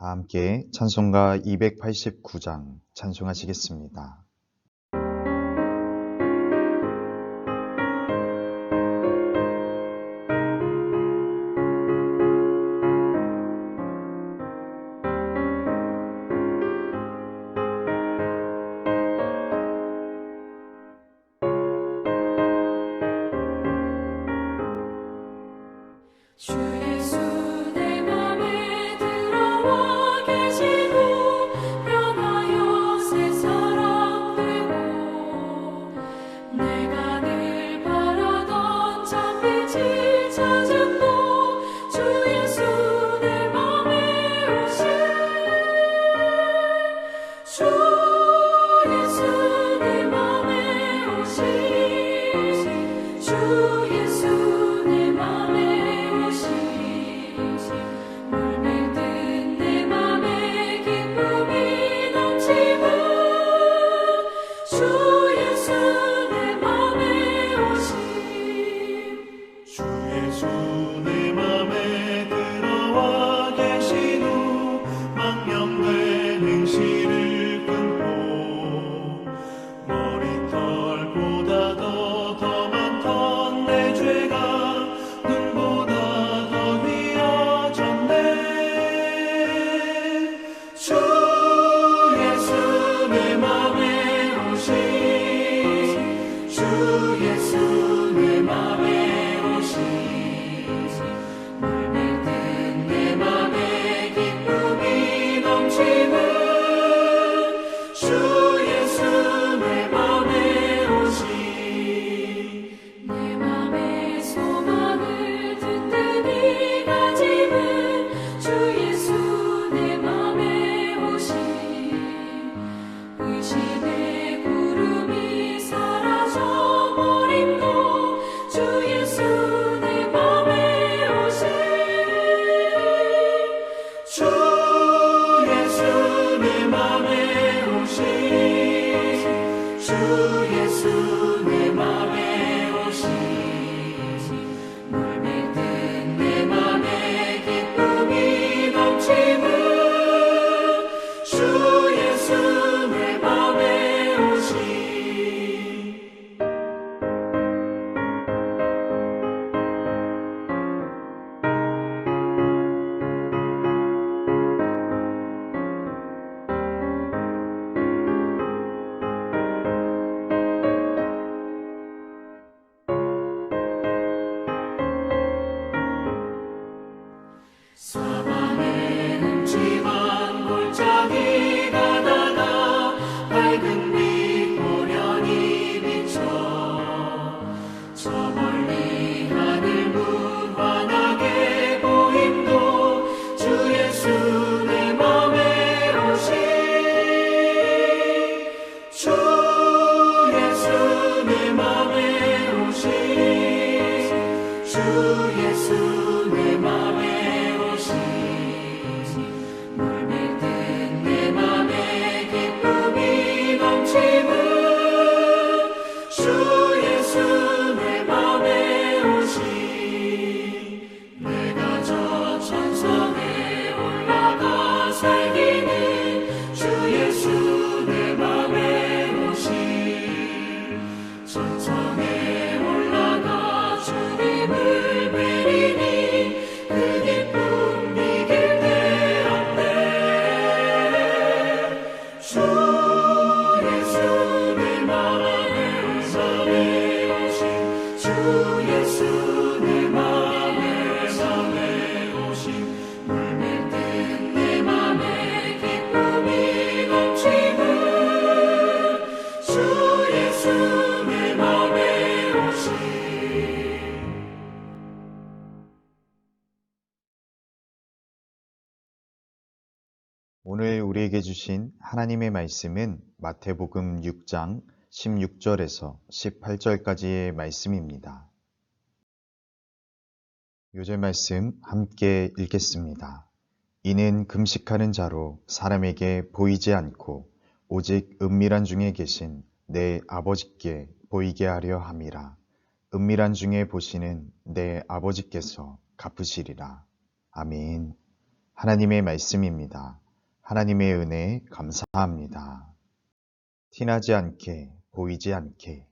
다 함께 찬송가 289장 찬송하시겠습니다. 주 예수 내 맘에 들어와 계시고 변하여 새 사람 되고 내가 늘 바라던 참빛을 찾음도 주 예수 내 맘에 오신 주 예수 내 맘에 오신 주 예수 내 맘에 물밀듯 내 맘에 기쁨이 넘치고 주 예수 내 맘에 오심 주 예수 내 맘에 들어와 계신 후 망령된 행실을 끊고 머리털보다 더 많던 내 죄가 눈보다 더 휘어졌네. 주 예수 내 맘에 오신 주 예수 내 맘에 오신 물밀듯 내 맘에 기쁨이 넘치는 주 예수 내 맘에 오신 내 맘의 소망을 든든히 가지는 주 예수 내 맘에 오심 의심의 구름이 사라져 버림도 주 예수 내 맘에 오심 주 예수 내 맘에 오신 주 예수 내 맘에 오신 물밀듯 내 맘에 기쁨이 넘치는 주 예수 내 맘에 오신 사방에 흠집한 골짜기 가다가 밝은 빛 고련히 비쳐 저 멀리 하늘 무한하게 보임도 주 예수 내 맘에 오신 주 예수 내 맘에 오신 주 예수 내 맘에 오신 물밀듯 내 맘에 기쁨이 넘치는 주 예수 내 맘에 오신 내가 저 천상에 올라가 살기는 주 예수 내 맘에 오신 천상에 올라가 주님을 뵈리니 그 기쁨 이길 데 없네. 주 예수 내 맘에 오신 주 예수 내 맘에 오신 물밀듯 내 맘에 기쁨이 넘치는 주 예수 내 맘에 오신 오늘 우리에게 주신 하나님의 말씀은 마태복음 6장 16절에서 18절까지의 말씀입니다. 요절 말씀 함께 읽겠습니다. 이는 금식하는 자로 사람에게 보이지 않고 오직 은밀한 중에 계신 내 아버지께 보이게 하려 함이라. 은밀한 중에 보시는 내 아버지께서 갚으시리라. 아멘. 하나님의 말씀입니다. 하나님의 은혜 감사합니다. 티나지 않게, 보이지 않게.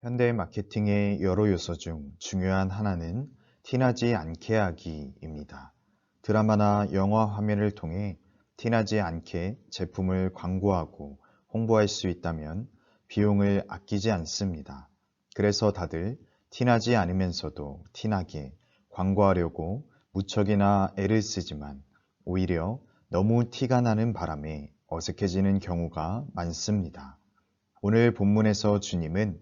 현대 마케팅의 여러 요소 중 중요한 하나는 티나지 않게 하기입니다. 드라마나 영화 화면을 통해 티나지 않게 제품을 광고하고 홍보할 수 있다면 비용을 아끼지 않습니다. 그래서 다들 티나지 않으면서도 티나게 광고하려고 무척이나 애를 쓰지만 오히려 너무 티가 나는 바람에 어색해지는 경우가 많습니다. 오늘 본문에서 주님은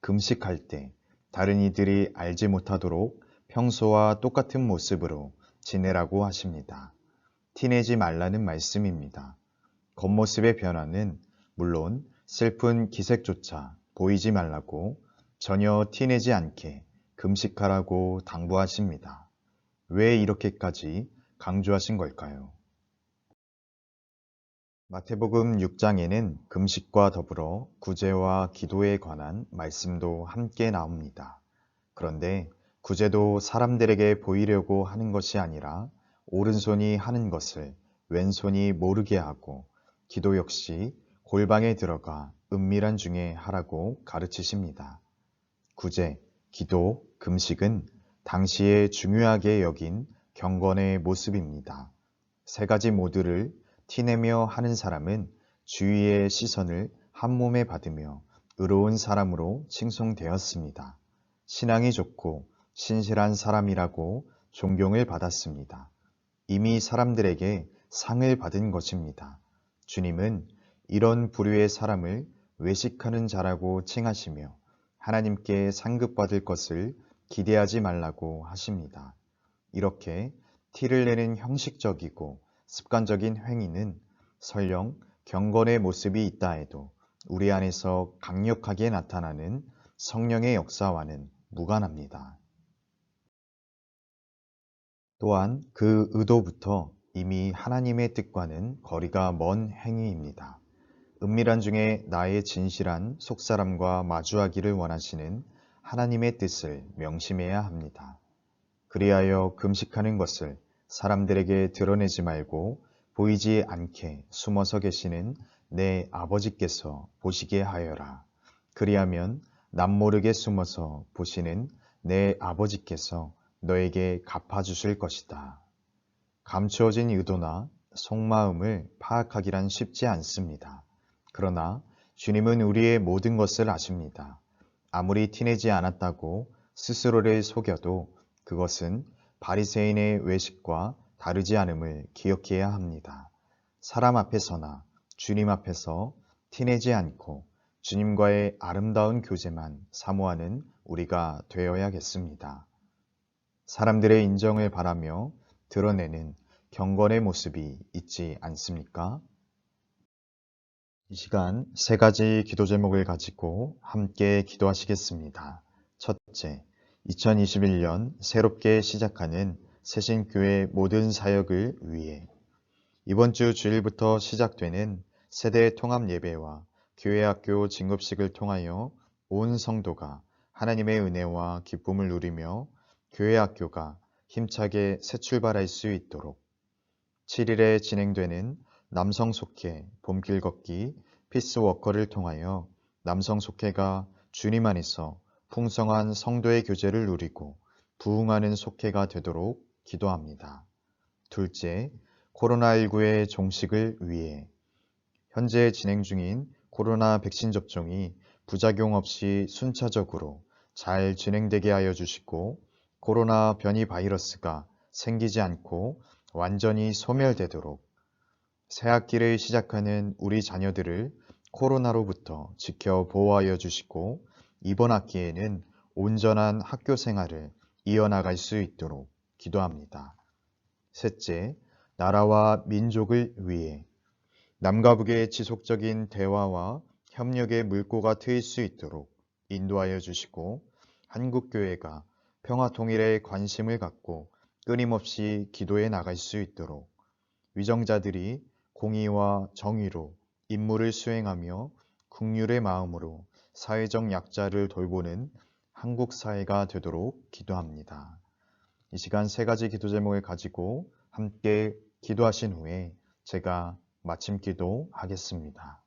금식할 때 다른 이들이 알지 못하도록 평소와 똑같은 모습으로 지내라고 하십니다. 티내지 말라는 말씀입니다. 겉모습의 변화는 물론 슬픈 기색조차 보이지 말라고 전혀 티내지 않게 금식하라고 당부하십니다. 왜 이렇게까지 강조하신 걸까요? 마태복음 6장에는 금식과 더불어 구제와 기도에 관한 말씀도 함께 나옵니다. 그런데 구제도 사람들에게 보이려고 하는 것이 아니라 오른손이 하는 것을 왼손이 모르게 하고 기도 역시 골방에 들어가 은밀한 중에 하라고 가르치십니다. 구제, 기도, 금식은 당시에 중요하게 여긴 경건의 모습입니다. 세 가지 모두를 티내며 하는 사람은 주위의 시선을 한 몸에 받으며 의로운 사람으로 칭송되었습니다. 신앙이 좋고 신실한 사람이라고 존경을 받았습니다. 이미 사람들에게 상을 받은 것입니다. 주님은 이런 부류의 사람을 외식하는 자라고 칭하시며 하나님께 상급받을 것을 기대하지 말라고 하십니다. 이렇게 티를 내는 형식적이고 습관적인 행위는 설령 경건의 모습이 있다 해도 우리 안에서 강력하게 나타나는 성령의 역사와는 무관합니다. 또한 그 의도부터 이미 하나님의 뜻과는 거리가 먼 행위입니다. 은밀한 중에 나의 진실한 속사람과 마주하기를 원하시는 하나님의 뜻을 명심해야 합니다. 그리하여 금식하는 것을 사람들에게 드러내지 말고 보이지 않게 숨어서 계시는 내 아버지께서 보시게 하여라. 그리하면 남모르게 숨어서 보시는 내 아버지께서 너에게 갚아주실 것이다. 감추어진 의도나 속마음을 파악하기란 쉽지 않습니다. 그러나 주님은 우리의 모든 것을 아십니다. 아무리 티내지 않았다고 스스로를 속여도 그것은 바리새인의 외식과 다르지 않음을 기억해야 합니다. 사람 앞에서나 주님 앞에서 티내지 않고 주님과의 아름다운 교제만 사모하는 우리가 되어야겠습니다. 사람들의 인정을 바라며 드러내는 경건의 모습이 있지 않습니까? 이 시간 세 가지 기도 제목을 가지고 함께 기도하시겠습니다. 첫째, 2021년 새롭게 시작하는 새신교회 모든 사역을 위해 이번 주 주일부터 시작되는 세대 통합 예배와 교회학교 진급식을 통하여 온 성도가 하나님의 은혜와 기쁨을 누리며 교회학교가 힘차게 새 출발할 수 있도록 7일에 진행되는 남성 속회 봄길 걷기 피스워커를 통하여 남성 속회가 주님 안에서 풍성한 성도의 교제를 누리고 부흥하는 속회가 되도록 기도합니다. 둘째, 코로나19의 종식을 위해 현재 진행 중인 코로나 백신 접종이 부작용 없이 순차적으로 잘 진행되게 하여 주시고 코로나 변이 바이러스가 생기지 않고 완전히 소멸되도록 새학기를 시작하는 우리 자녀들을 코로나로부터 지켜 보호하여 주시고 이번 학기에는 온전한 학교 생활을 이어나갈 수 있도록 기도합니다. 셋째, 나라와 민족을 위해 남과 북의 지속적인 대화와 협력의 물꼬가 트일 수 있도록 인도하여 주시고 한국교회가 평화 통일에 관심을 갖고 끊임없이 기도해 나갈 수 있도록 위정자들이 공의와 정의로 임무를 수행하며 긍휼의 마음으로 사회적 약자를 돌보는 한국 사회가 되도록 기도합니다. 이 시간 세 가지 기도 제목을 가지고 함께 기도하신 후에 제가 마침 기도하겠습니다.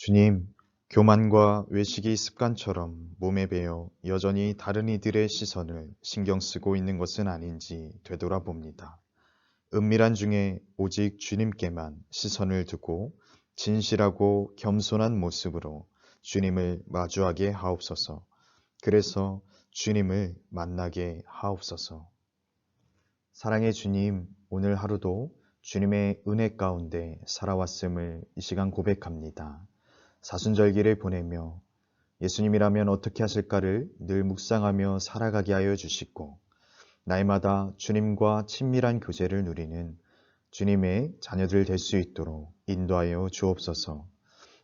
주님, 교만과 외식이 습관처럼 몸에 배어 여전히 다른 이들의 시선을 신경 쓰고 있는 것은 아닌지 되돌아봅니다. 은밀한 중에 오직 주님께만 시선을 두고 진실하고 겸손한 모습으로 주님을 마주하게 하옵소서. 그래서 주님을 만나게 하옵소서. 사랑의 주님, 오늘 하루도 주님의 은혜 가운데 살아왔음을 이 시간 고백합니다. 사순절기를 보내며 예수님이라면 어떻게 하실까를 늘 묵상하며 살아가게 하여 주시고, 날마다 주님과 친밀한 교제를 누리는 주님의 자녀들 될 수 있도록 인도하여 주옵소서.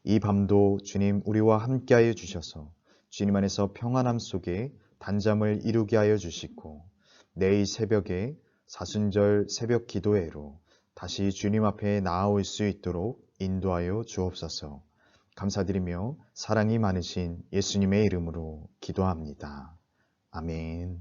이 밤도 주님 우리와 함께하여 주셔서 주님 안에서 평안함 속에 단잠을 이루게 하여 주시고, 내일 새벽에 사순절 새벽 기도회로 다시 주님 앞에 나아올 수 있도록 인도하여 주옵소서. 감사드리며 사랑이 많으신 예수님의 이름으로 기도합니다. 아멘.